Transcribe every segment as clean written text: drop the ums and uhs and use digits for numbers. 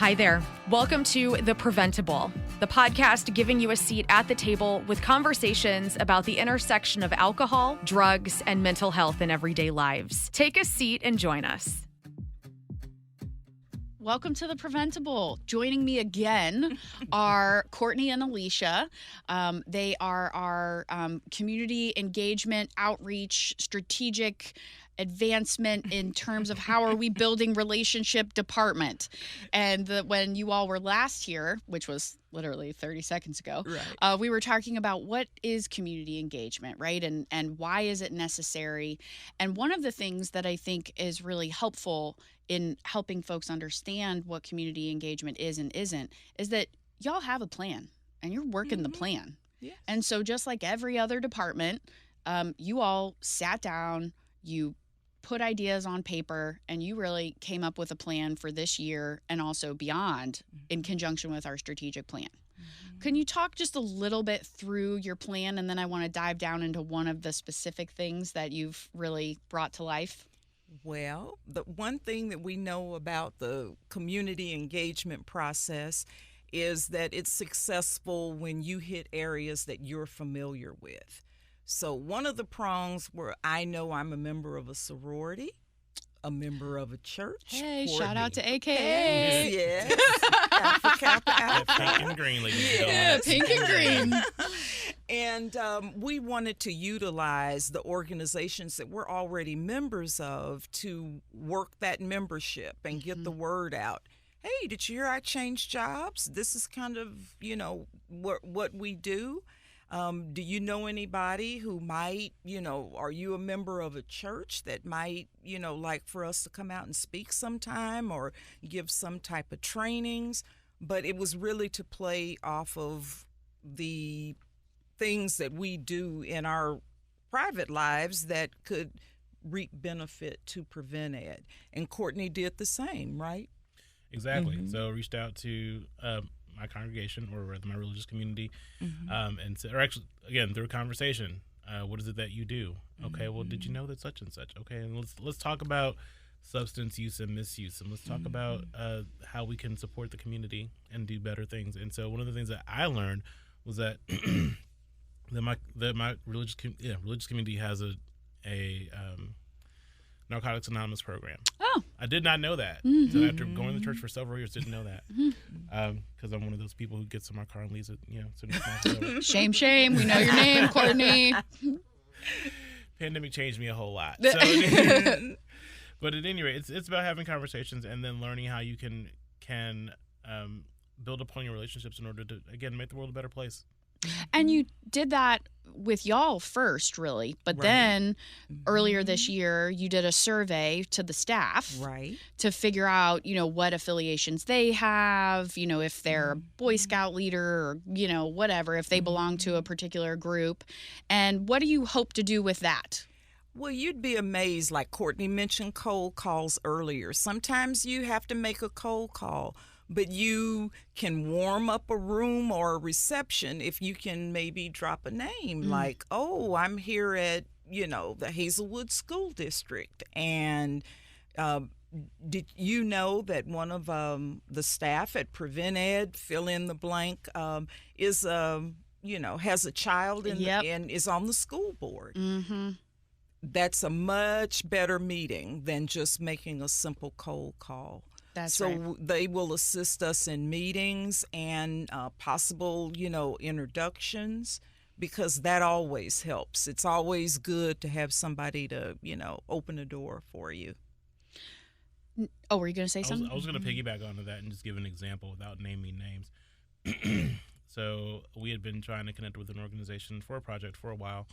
Hi there. Welcome to The Preventable, the podcast giving you a seat at the table with conversations about the intersection of alcohol, drugs, and mental health in everyday lives. Take a seat and join us. Welcome to The Preventable. Joining me again are Courtney and Alicia. They are our community engagement, outreach, strategic advancement in terms of how are we building relationship department. And when you all were last here, which was literally 30 seconds ago, right. We were talking about what is community engagement, right? And why is it necessary? And one of the things that I think is really helpful in helping folks understand what community engagement is and isn't is that y'all have a plan and you're working the plan. Yes. And so just like every other department, you all sat down, you put ideas on paper, and you really came up with a plan for this year and also beyond in conjunction with our strategic plan. Can you talk just a little bit through your plan, and then I want to dive down into one of the specific things that you've really brought to life? Well, the one thing that we know about the community engagement process is that it's successful when you hit areas that you're familiar with. So one of the prongs where I know I'm a member of a sorority, a member of a church. Hey, shout out to AKA. Hey, yes. Alpha Kappa Alpha. Pink and green, ladies. Yeah, pink and green. And we wanted to utilize the organizations that we're already members of to work that membership and get the word out. Hey, did you hear I changed jobs? This is kind of, what we do. Do you know anybody who might, are you a member of a church that might, like for us to come out and speak sometime or give some type of trainings? But it was really to play off of the things that we do in our private lives that could reap benefit to Prevent Ed. And Courtney did the same, right? Exactly. Mm-hmm. So I reached out to my congregation, or rather my religious community, and or actually, again, through a conversation, what is it that you do? Okay, well, did you know that such and such? Okay, and let's talk about substance use and misuse, and let's talk about how we can support the community and do better things. And so one of the things that I learned was that that my religious community has a Narcotics Anonymous program. Oh, I did not know that. Mm-hmm. So after going to church for several years, didn't know that because I'm one of those people who gets in my car and leaves it. Shame. We know your name, Courtney. Pandemic changed me a whole lot. So, but at any rate, it's about having conversations and then learning how you can build upon your relationships in order to again make the world a better place. And you did that with y'all first, really. But then earlier this year, you did a survey to the staff to figure out, what affiliations they have, if they're a Boy Scout leader or, whatever, if they belong to a particular group. And what do you hope to do with that? Well, you'd be amazed, like Courtney mentioned cold calls earlier. Sometimes you have to make a cold call. But you can warm up a room or a reception if you can maybe drop a name like, oh, I'm here at, the Hazelwood School District. And did you know that one of the staff at Prevent Ed, fill in the blank, is, has a child and is on the school board? Mm-hmm. That's a much better meeting than just making a simple cold call. So they will assist us in meetings and possible, introductions, because that always helps. It's always good to have somebody to, open a door for you. Oh, were you going to say something? I was going to piggyback onto that and just give an example without naming names. So we had been trying to connect with an organization for a project for a while.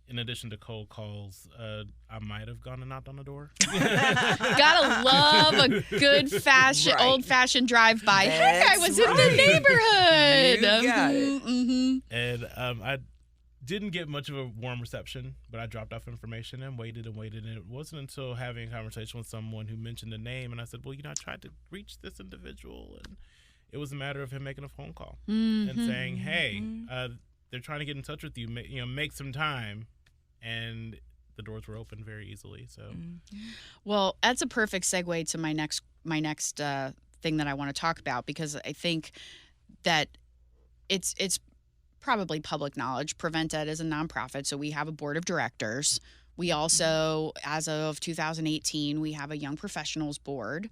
In addition to cold calls, I might have gone and knocked on the door. Gotta love a good old-fashioned drive-by. Hey, I was in the neighborhood. You got it. And I didn't get much of a warm reception, but I dropped off information and waited. And it wasn't until having a conversation with someone who mentioned a name, and I said, well, I tried to reach this individual, and it was a matter of him making a phone call and saying, hey, they're trying to get in touch with you, make some time. And the doors were open very easily. So, well, that's a perfect segue to my next my next thing that I want to talk about, because I think that it's probably public knowledge. Prevent+Ed is a nonprofit, so we have a board of directors. We also, as of 2018, we have a young professionals board.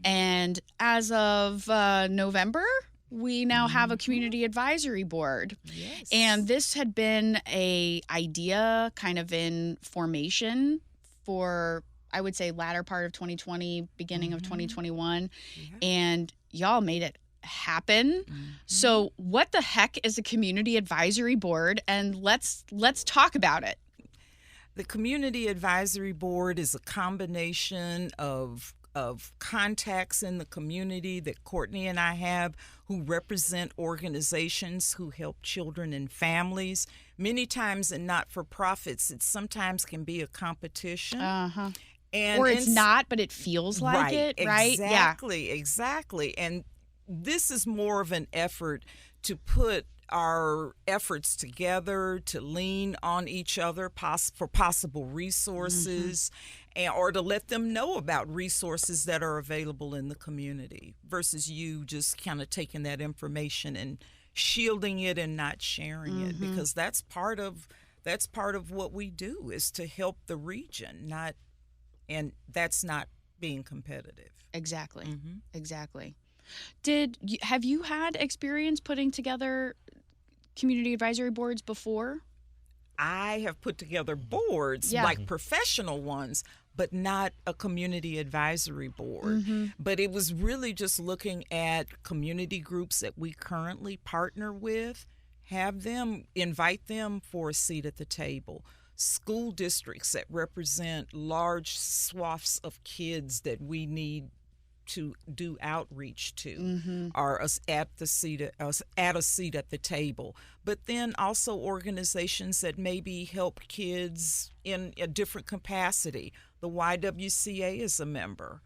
And as of November, we now have a community advisory board. Yes. And this had been a idea kind of in formation for, I would say, latter part of 2020, beginning of 2021. Yeah. And y'all made it happen. So what the heck is a community advisory board? And let's talk about it. The Community Advisory Board is a combination of contacts in the community that Courtney and I have who represent organizations who help children and families. Many times in not-for-profits, it sometimes can be a competition. Uh-huh. And Or it's not, but it feels like it, right? Exactly. And this is more of an effort to put our efforts together, to lean on each other for possible resources, or to let them know about resources that are available in the community, versus you just kind of taking that information and shielding it and not sharing it, because that's part of what we do, is to help the region, and that's not being competitive. Exactly. Exactly. Have you had experience putting together community advisory boards before? I have put together boards, like professional ones, but not a community advisory board. But it was really just looking at community groups that we currently partner with, invite them for a seat at the table. School districts that represent large swaths of kids that we need to do outreach to, are us at a seat at the table. But then also organizations that maybe help kids in a different capacity. The YWCA is a member,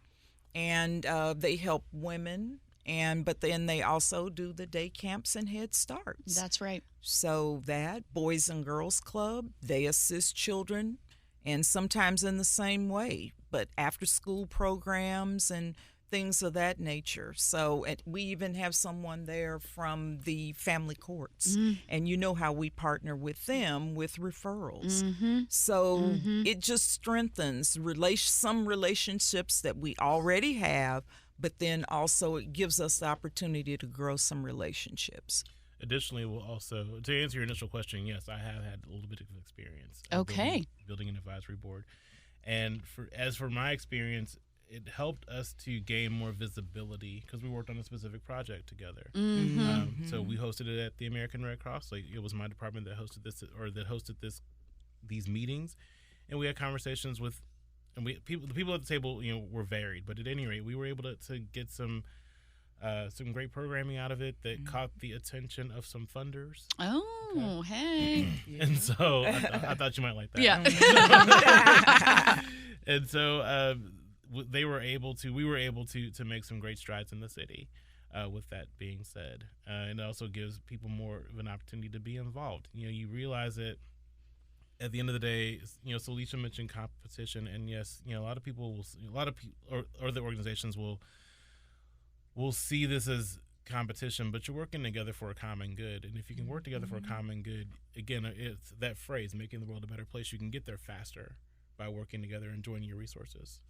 and they help women, but then they also do the day camps and Head Starts. That's right. So that Boys and Girls Club, they assist children, and sometimes in the same way, but after school programs and things of that nature. So we even have someone there from the family courts, and you know how we partner with them with referrals. So it just strengthens some relationships that we already have, but then also it gives us the opportunity to grow some relationships. Additionally, we'll also, to answer your initial question, yes, I have had a little bit of experience building an advisory board. And for my experience, it helped us to gain more visibility because we worked on a specific project together. So we hosted it at the American Red Cross. Like, it was my department that hosted these meetings, and we had conversations with, and the people at the table, were varied. But at any rate, we were able to get some great programming out of it that caught the attention of some funders. Oh, hey! And so I thought you might like that. Yeah. And so. We were able to make some great strides in the city. With that being said, and it also gives people more of an opportunity to be involved. You realize that at the end of the day, so Alicia mentioned competition, and yes, a lot of people or the organizations will see this as competition, but you're working together for a common good. And if you can work together for a common good, again, it's that phrase, making the world a better place. You can get there faster by working together and joining your resources.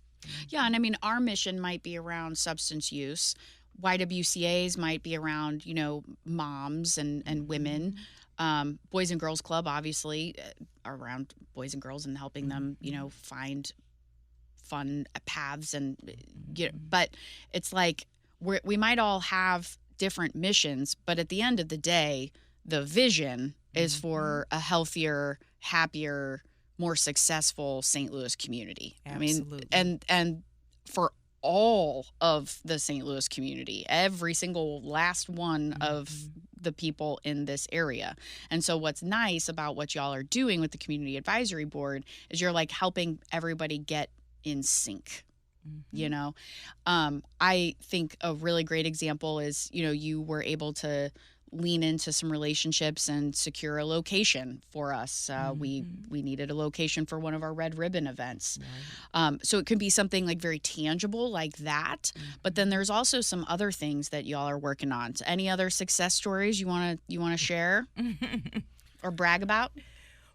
Yeah, and I mean, our mission might be around substance use. YWCA's might be around, moms and women. Boys and Girls Club, obviously, are around boys and girls and helping them, find fun paths. And but it's like we might all have different missions, but at the end of the day, the vision is for a healthier, happier, more successful St. Louis community. Absolutely. I mean, and for all of the St. Louis community, every single last one of the people in this area. And so what's nice about what y'all are doing with the Community Advisory Board is you're like helping everybody get in sync. I think a really great example is, you were able to lean into some relationships and secure a location for us. We needed a location for one of our Red Ribbon events. Right. So it can be something like very tangible like that. But then there's also some other things that y'all are working on. So any other success stories you want to share or brag about?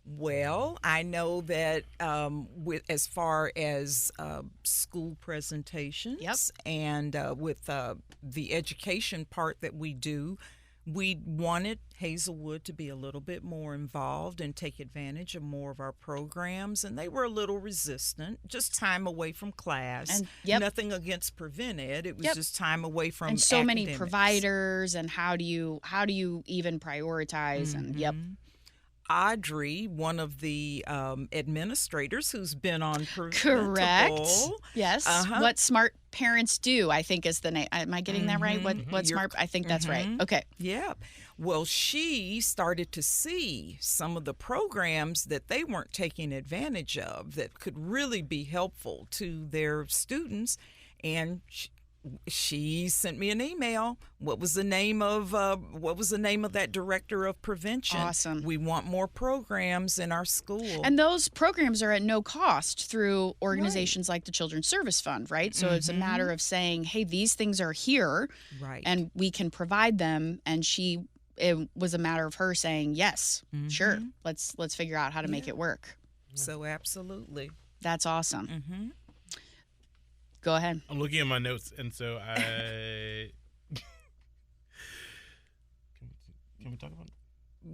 Well, I know that with as far as school presentations and with the education part that we do, we wanted Hazelwood to be a little bit more involved and take advantage of more of our programs, and they were a little resistant. Just time away from class. And nothing against Prevent Ed. It was just time away from and so many academics. Providers, and how do you even prioritize? And Audrey, one of the administrators who's been on Preventable. Correct. Yes. What Smart Parents Do, I think is the name. Am I getting that right? What Smart? I think that's right. Okay. Yeah. Well, she started to see some of the programs that they weren't taking advantage of that could really be helpful to their students, and she sent me an email. What was the name of that director of prevention? Awesome. We want more programs in our school. And those programs are at no cost through organizations like the Children's Service Fund, right? So it's a matter of saying, hey, these things are here, right, and we can provide them. And it was a matter of her saying, yes, sure, let's figure out how to make it work. So absolutely. That's awesome. Go ahead. I'm looking at my notes, and so I can we talk about it?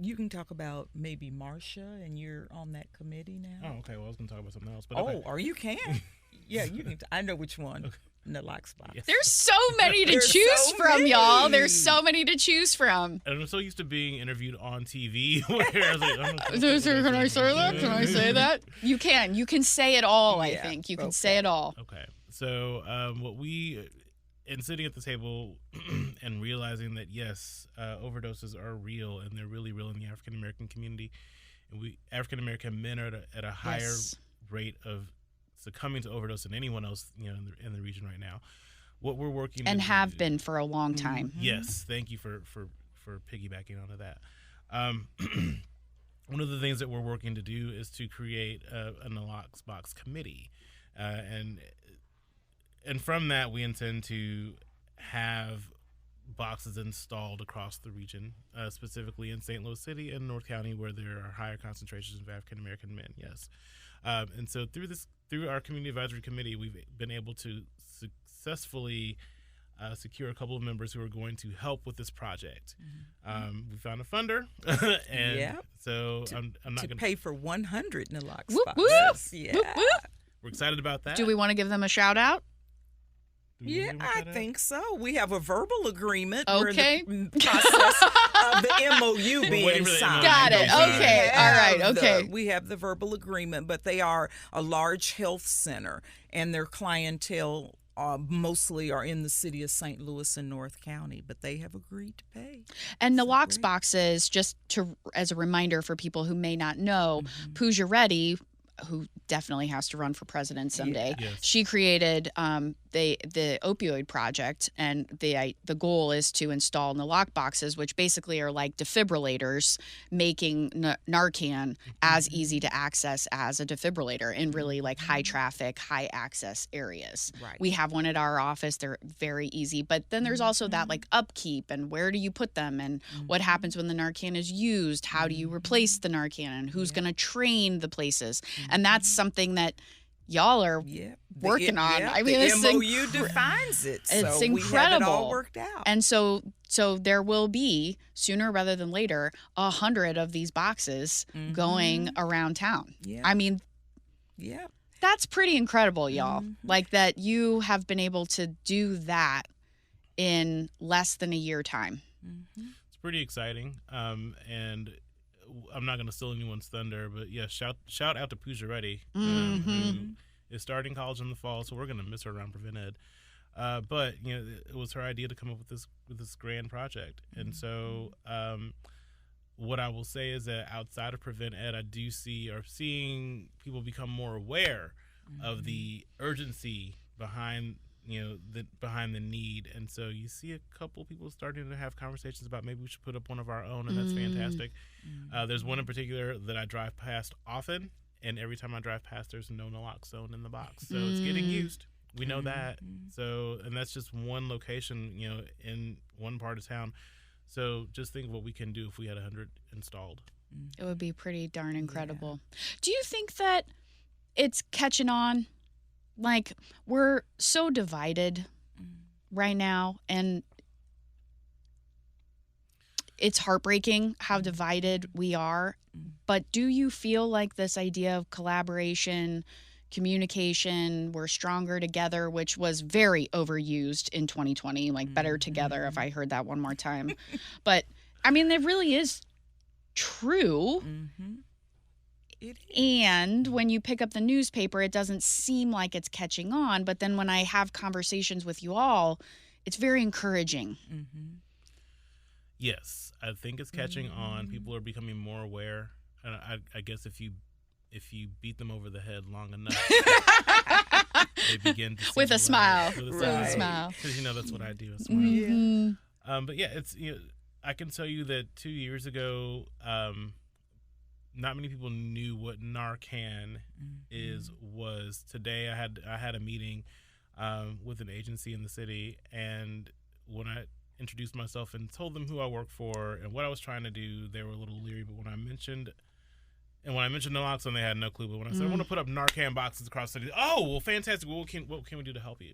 You can talk about maybe Marcia, and you're on that committee now. Oh, okay. Well, I was going to talk about something else. But okay. Or you can. Yeah, you can. I know which one. Okay. Naloxboxes. Yes. There's so many to choose from, y'all. There's so many to choose from. And I'm so used to being interviewed on TV. Where I was like, can I say that? Can I say that? You can. You can say it all, I think. You can say it all. Okay. So what we, in sitting at the table and realizing that, yes, overdoses are real, and they're really real in the African-American community. And African American men are at a higher rate of succumbing to overdose than anyone else, in the region right now. What we're working and have been for a long time. Yes, thank you for piggybacking onto that. One of the things that we're working to do is to create a Naloxbox committee, and from that we intend to have boxes installed across the region, specifically in St. Louis City and North County, where there are higher concentrations of African American men. Yes. And so through our community advisory committee, we've been able to successfully secure a couple of members who are going to help with this project. We found a funder, and so I'm not going to pay for 100 Naloxboxes. Whoop, whoop. Yeah, whoop, whoop. We're excited about that. Do we want to give them a shout out? Yeah, I think so. We have a verbal agreement. Okay. We're in the process of the MOU being signed. Got it. Okay. All right. Okay. We have the verbal agreement, but they are a large health center, and their clientele mostly are in the city of St. Louis and North County, but they have agreed to pay. And Naloxboxes, just as a reminder for people who may not know, Pooja Reddy, who definitely has to run for president someday. Yes. She created the opioid project, and the goal is to install Naloxboxes, which basically are like defibrillators, making Narcan as easy to access as a defibrillator in really like high traffic, high access areas. Right. We have one at our office. They're very easy, but then there's also that like upkeep, and where do you put them, and what happens when the Narcan is used? How do you replace the Narcan, and who's going to train the places? And that's something that y'all are working on. I mean, the MOU defines it. It's so incredible. We have it all worked out. And so there will be, sooner rather than later, 100 of these boxes going around town. Yeah. I mean, that's pretty incredible, y'all. Like that you have been able to do that in less than a year time. It's pretty exciting. And I'm not going to steal anyone's thunder, but shout out to Pooja Reddy, who is starting college in the fall, so we're going to miss her around Prevent Ed. But it was her idea to come up with this grand project, and so what I will say is that outside of Prevent Ed, I do seeing people become more aware of the urgency behind behind the need. And so you see a couple people starting to have conversations about maybe we should put up one of our own, and that's fantastic. There's one in particular that I drive past often, and every time I drive past, there's no naloxone in the box. So it's getting used. We know that. So, and that's just one location, in one part of town. So just think what we can do if we had 100 installed. It would be pretty darn incredible. Yeah. Do you think that it's catching on? Like, we're so divided right now, and it's heartbreaking how divided we are. But do you feel like this idea of collaboration, communication, we're stronger together, which was very overused in 2020, like better together, if I heard that one more time. But, I mean, it really is true. It is. And when you pick up the newspaper, it doesn't seem like it's catching on. But then when I have conversations with you all, it's very encouraging. Yes, I think it's catching on. People are becoming more aware. And I guess if you beat them over the head long enough, they begin to see with a smile. With a smile. Because that's what I do. A smile. But yeah, it's I can tell you that 2 years ago, not many people knew what Narcan was. Today, I had a meeting with an agency in the city, and when I introduced myself and told them who I work for and what I was trying to do, they were a little leery. But when I mentioned naloxone, they had no clue. But when I said I want to put up Narcan boxes across the city, oh, well, fantastic. Well, what can we do to help you?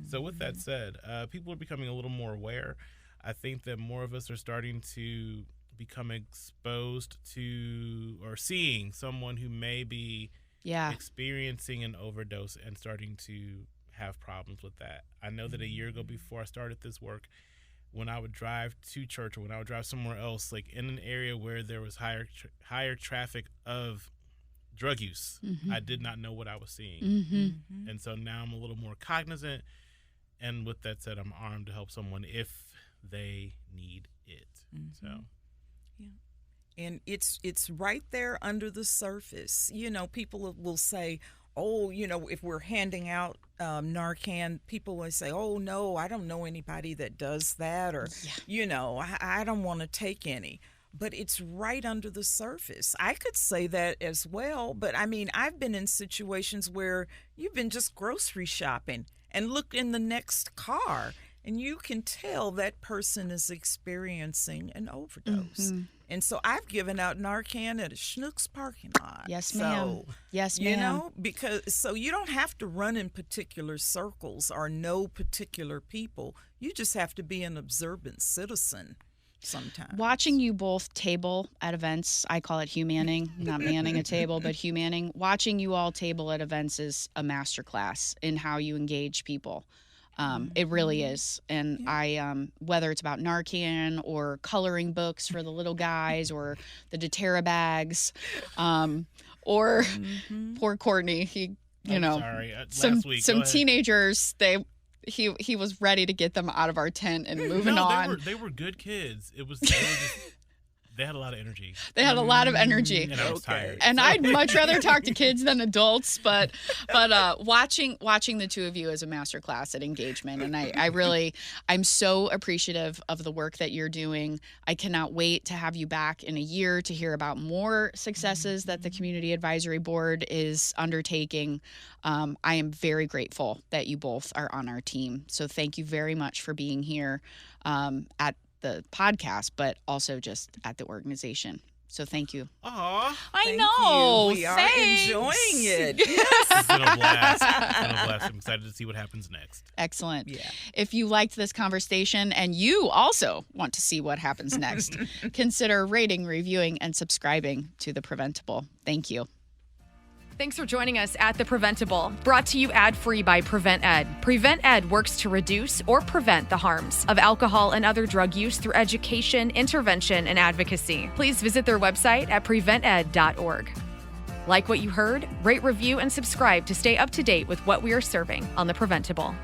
So with that said, people are becoming a little more aware. I think that more of us are starting to become exposed to or seeing someone who may be experiencing an overdose and starting to have problems with that. I know that a year ago, before I started this work, when I would drive to church or when I would drive somewhere else, like in an area where there was higher traffic of drug use, I did not know what I was seeing. And so now I'm a little more cognizant. And with that said, I'm armed to help someone if they need it. So, and it's right there under the surface. People will say, oh, if we're handing out Narcan, people will say, oh, no, I don't know anybody that does that, or, I don't want to take any. But it's right under the surface. I could say that as well, but I mean, I've been in situations where you've been just grocery shopping and look in the next car, and you can tell that person is experiencing an overdose. And so I've given out Narcan at a Schnucks parking lot. Yes, ma'am. Yes, ma'am. Because so you don't have to run in particular circles or know particular people. You just have to be an observant citizen sometimes. Watching you both table at events, I call it humanning, not manning a table, but humanning. Watching you all table at events is a masterclass in how you engage people. It really is. And I, whether it's about Narcan or coloring books for the little guys or the doTERRA bags, or poor Courtney, some teenagers, he was ready to get them out of our tent and moving on. They were good kids. They had a lot of energy. They had a lot of energy. And I was tired. And I'd much rather talk to kids than adults, but watching the two of you is a masterclass at engagement. And I'm so appreciative of the work that you're doing. I cannot wait to have you back in a year to hear about more successes that the Community Advisory Board is undertaking. I am very grateful that you both are on our team. So thank you very much for being here at the podcast, but also just at the organization. So thank you. Aw, I know. We are enjoying it. Yes. It's been a blast. I'm excited to see what happens next. Excellent. Yeah. If you liked this conversation and you also want to see what happens next, consider rating, reviewing, and subscribing to The Preventable. Thank you. Thanks for joining us at The Preventable, brought to you ad-free by Prevent+Ed. Prevent+Ed works to reduce or prevent the harms of alcohol and other drug use through education, intervention, and advocacy. Please visit their website at prevented.org. Like what you heard? Rate, review, and subscribe to stay up to date with what we are serving on The Preventable.